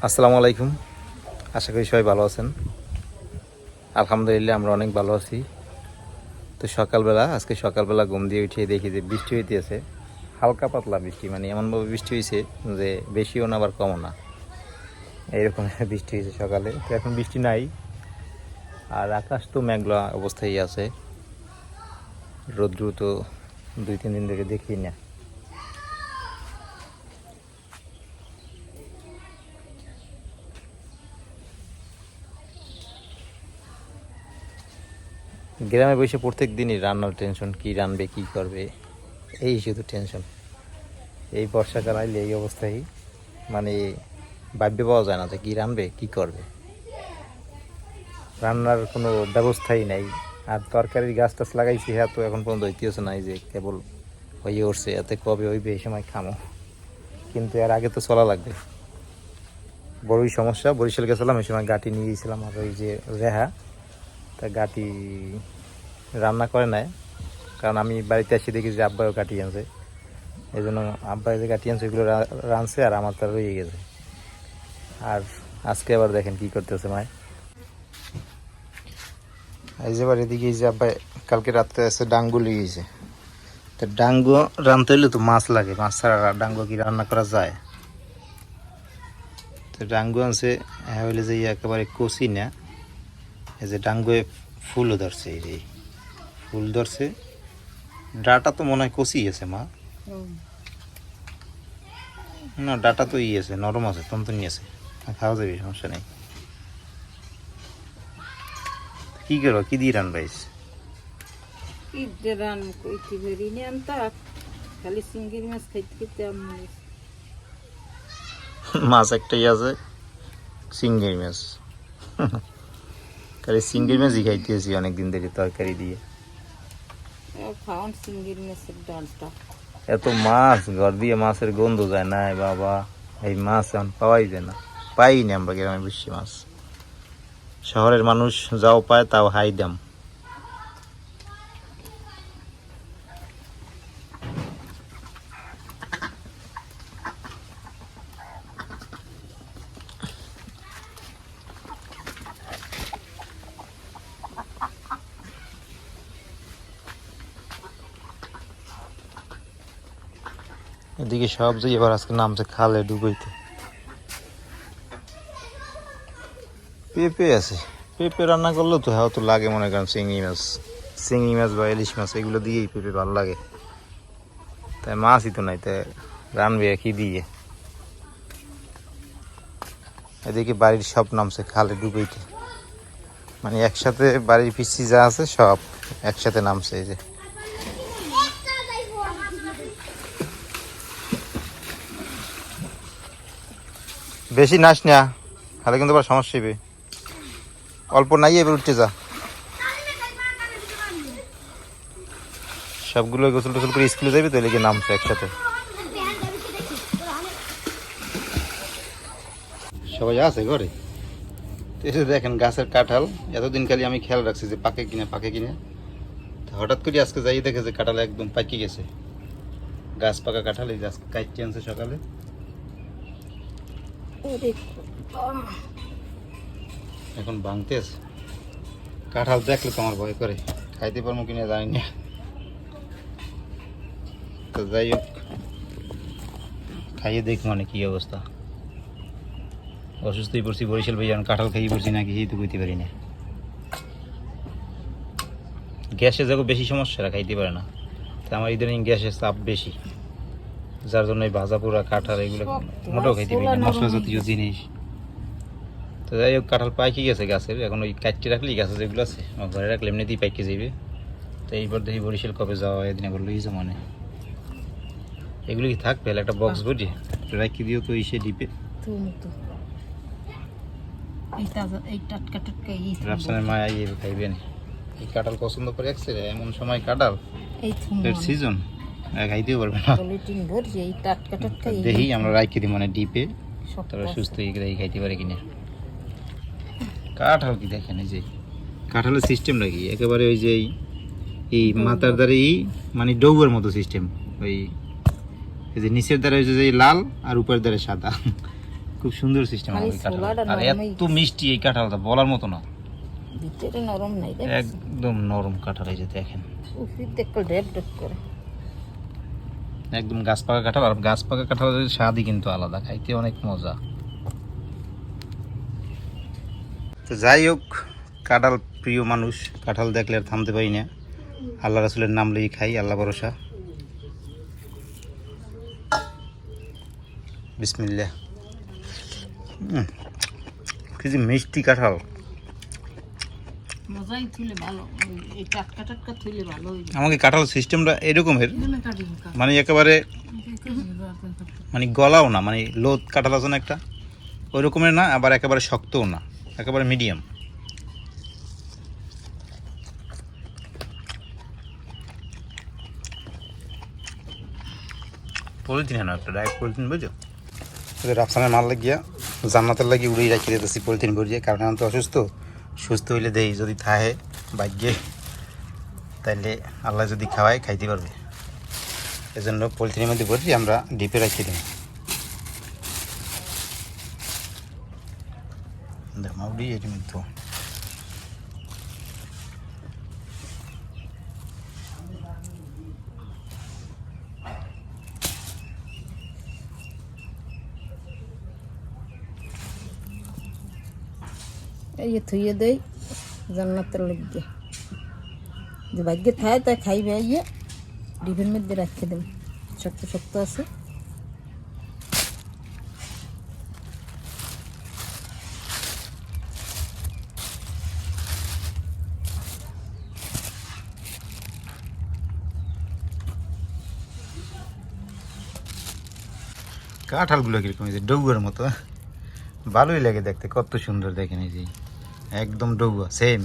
আসসালামু আলাইকুম। আশা করি সবাই ভালো আছেন। আলহামদুলিল্লাহ আমরা অনেক ভালো আছি। তো আজকে সকালবেলা ঘুম দিয়ে উঠিয়ে দেখি যে বৃষ্টি হইতেছে, হালকা পাতলা বৃষ্টি, মানে এমনভাবে বৃষ্টি হয়েছে যে বেশিও না আবার কমও না, এইরকম বৃষ্টি হয়েছে সকালে। তো এখন বৃষ্টি নাই, আর আকাশ তো মেঘলা অবস্থায় আছে, রৌদ্র তো 2-3 দিন ধরে দেখি না। গ্রামে বসে প্রত্যেক দিনই রান্নার টেনশন, কি রানবে কি করবে, এই শুধু টেনশন। এই বর্ষাকাল আইলে এই অবস্থায়, মানে ভাবতে পাওয়া যায় না যে কী রানবে কী করবে, রান্নার কোনো ব্যবস্থাই নাই। আর তরকারির গাছ টাছ লাগাইছি, হ্যাঁ, তো এখন পর্যন্ত হইতেছে না, যে কেবল হয়ে উঠছে, এতে কবে হইবে এই সময় খামো, কিন্তু এর আগে তো চলা লাগবে। বড়ই সমস্যা। বরিশাল গেছিলাম, এই সময় গাটি নিয়ে গেছিলাম, আর ওই যে রেহা, তা গাটি রান্না করে নেয়, কারণ আমি বাড়িতে এসে দেখি যে আব্বাও গাটি আনছে, এই জন্য আব্বাই যে গাটি আনছে ওইগুলো রানছে, আর আমার তার রয়ে গেছে। আর আজকে আবার দেখেন কি করতেছে মায়, এই যে বাড়ির দিকে, এই যে আব্বাই কালকে রাত্রে এসে ডাঙ্গু লেগেছে। তো ডাঙ্গু রানতে হইলে তো মাছ লাগে, মাছ ছাড়া ডাঙ্গু কি রান্না করা যায়? তো ডাঙ্গু আনছে, হ্যাঁ, হইলে যে একেবারে কচি না, এই যে ডাঙ্গুয়ে ফুলও ধরছে, এই যে ফুল ধরছে, ডাটা তো মনে হয় কচি আছে মা, না ডাটা তো আছে, নরম আছে, তন্তনি আছে, খাওয়া যাবে, সমস্যা নেই। কি করো, কি দিয়ে রানবাইস? মাছ একটাই আছে, চিংড়ি মাছ। খালি চিংড়ি মাছই খাইতেছি অনেকদিন ধরে তরকারি দিয়ে। এত মাছ, ঘর দিয়ে মাছের গন্ধ যায় না বাবা, এই মাছ এখন পাওয়াই যায় না, পাই না আমরা গ্রামে বেশি মাছ। শহরের মানুষ যাও পায় তাও হাই দাম। এদিকে সব যে এবার আজকে নামছে খালে ডুবাইতে। পেঁপে আছে, পেঁপে রান্না করলেও তো হয়তো লাগে, মনে করেন চিংড়ি মাছ বা ইলিশ মাছ, এগুলো দিয়েই পেঁপে ভালো লাগে। তাই মাছই তো নাই, তাই রানবে কি দিয়ে? এদিকে বাড়ির সব নামছে খালে ডুবাইতে, মানে একসাথে বাড়ির পিসি যা আছে সব একসাথে নামছে। এই যে বেশি নাস না, তাহলে কিন্তু আবার সমস্যা হবে। অল্প নাই, এবার উঠতে যা, সবগুলো গোসল টোসল করে স্কুলে যাবে, তো এদিকে নামছে একসাথে সবাই আছে ঘরে। এসে দেখেন গাছের কাঁঠাল, এতদিন খালি আমি খেয়াল রাখছি যে পাকে কিনে, হঠাৎ করে আজকে যাই দেখে যে কাঁঠাল একদম পাকি গেছে, গাছ পাকা কাঁঠাল। এই গাছ কাটতে আনছে সকালে, এখন ভাঙতে আছে। কাঁঠাল দেখলে তো আমার ভয় করে, খাইতে পারবো কিনা জানি না। তো যাই হোক, খাইয়ে দেখবো মানে কি অবস্থা। অসুস্থই পড়ছি, বরিশাল ভাই যখন কাঁঠাল খাইয়ে পড়ছি নাকি সেই তো বুঝতে পারি না। গ্যাসে যাবো বেশি সমস্যা, খাইতে পারে না। তো আমার ইদানিং গ্যাসের চাপ বেশি, যার জন্য এই ভাজা পোড়া কাঁঠাল এগুলো মোটেও খাইতে পারি না, মশলা জাতীয় জিনিস। তো যাই হোক, কাঁঠাল পাইকে গেছে গাছের, এখন ওই কাটতে রাখলেই গাছে যেগুলো আছে ঘরে রাখলে এমনিতেই পাইকে যাবে। তো এইবার দেখি বরিশাল কবে যাওয়া হয়, এদিন আবার লইয়ে যাবো, মানে এগুলো কি থাকবে একটা বক্স ভরি রাখি দিও তো ইসে ডিপে। রাফসানের মা আইয়ে খাইবেন, এই কাঁঠাল পছন্দ করে একছে, এমন সময় কাঁঠাল সিজন খাইতেও পারবে না। দেখি আমরা রাখি দিই মানে ডিপে, তারপরে সুস্থ হয়ে খাইতে পারে কিনা। কাঁঠাল কি দেখেন, এই যে কাঁঠালের সিস্টেম রাখি একেবারে ওই যে এই মাথার দ্বারে মানে ডৌবের মতো সিস্টেম, ওই এই যে নিচের দ্বারা যে লাল আর উপরের দ্বারা সাদা, খুব সুন্দর সিস্টেম খালি এই কাঁঠাল ছোলাটা আর নরমই। এত মিষ্টি এই কাঁঠালটা বলার মতো না ভিতরে নরম নাই দেখ একদম নরম কাঁঠাল এই যে দেখেন উপরে দেখো ডেপ ডেপ করে একদম গাছ পাকা কাঁঠাল আর গাছ পাকা কাঁঠালের স্বাদই কিন্তু আলাদা খাইতে অনেক মজা তো যাই হোক কাঁঠাল প্রিয় মানুষ কাঁঠাল দেখলে আর থামতে পারি না আল্লাহ রাসূলের নাম লই খাই আল্লাহ ভরসা বিসমিল্লাহ কি যে মিষ্টি কাঁঠাল মজাই থুলে ভালো এই টাটকা টাটকা থুলে ভালো হইবে আমাকে কাঁঠাল সিস্টেমটা এরকমের এখানে কাটি মুখা মানে একেবারে মানে গলাও না মানে লোদ কাঁঠাল আছে না একটা ওই রকমের না আবার একেবারে শক্তও না একেবারে মিডিয়াম পলিথিন না একটা ডাইরেক্ট পলিথিন বুঝছো রাফসানের মাল লাগিয়া জান্নাতের লাগি উড়েই রাখি দিতেছি পলিথিন ভরিয়ে কারণ আমি তো অসুস্থ সুস্থ হইলে দেই যদি থাহে ভাগ্যে তাইলে আল্লাহ যদি খাওয়ায় খাইতে পারবে এজন্য পলিথিনের মধ্যে ভরি আমরা ডিপে রাখি দিই মাউডি এটি মধ্যে এই থুয়ে দেই জান্নাতের লাগিয়ে যে ভাগ্যে থায় তাই খাইবে ইয়ে ডিপের মধ্যে রাখতে দেন শক্ত শক্ত আছে কাঁঠালগুলো কিরকম এই যে ডৌয়ার মতো ভালোই লাগে দেখতে কত সুন্দর দেখেন এই যে একদম ডৌয়া সেম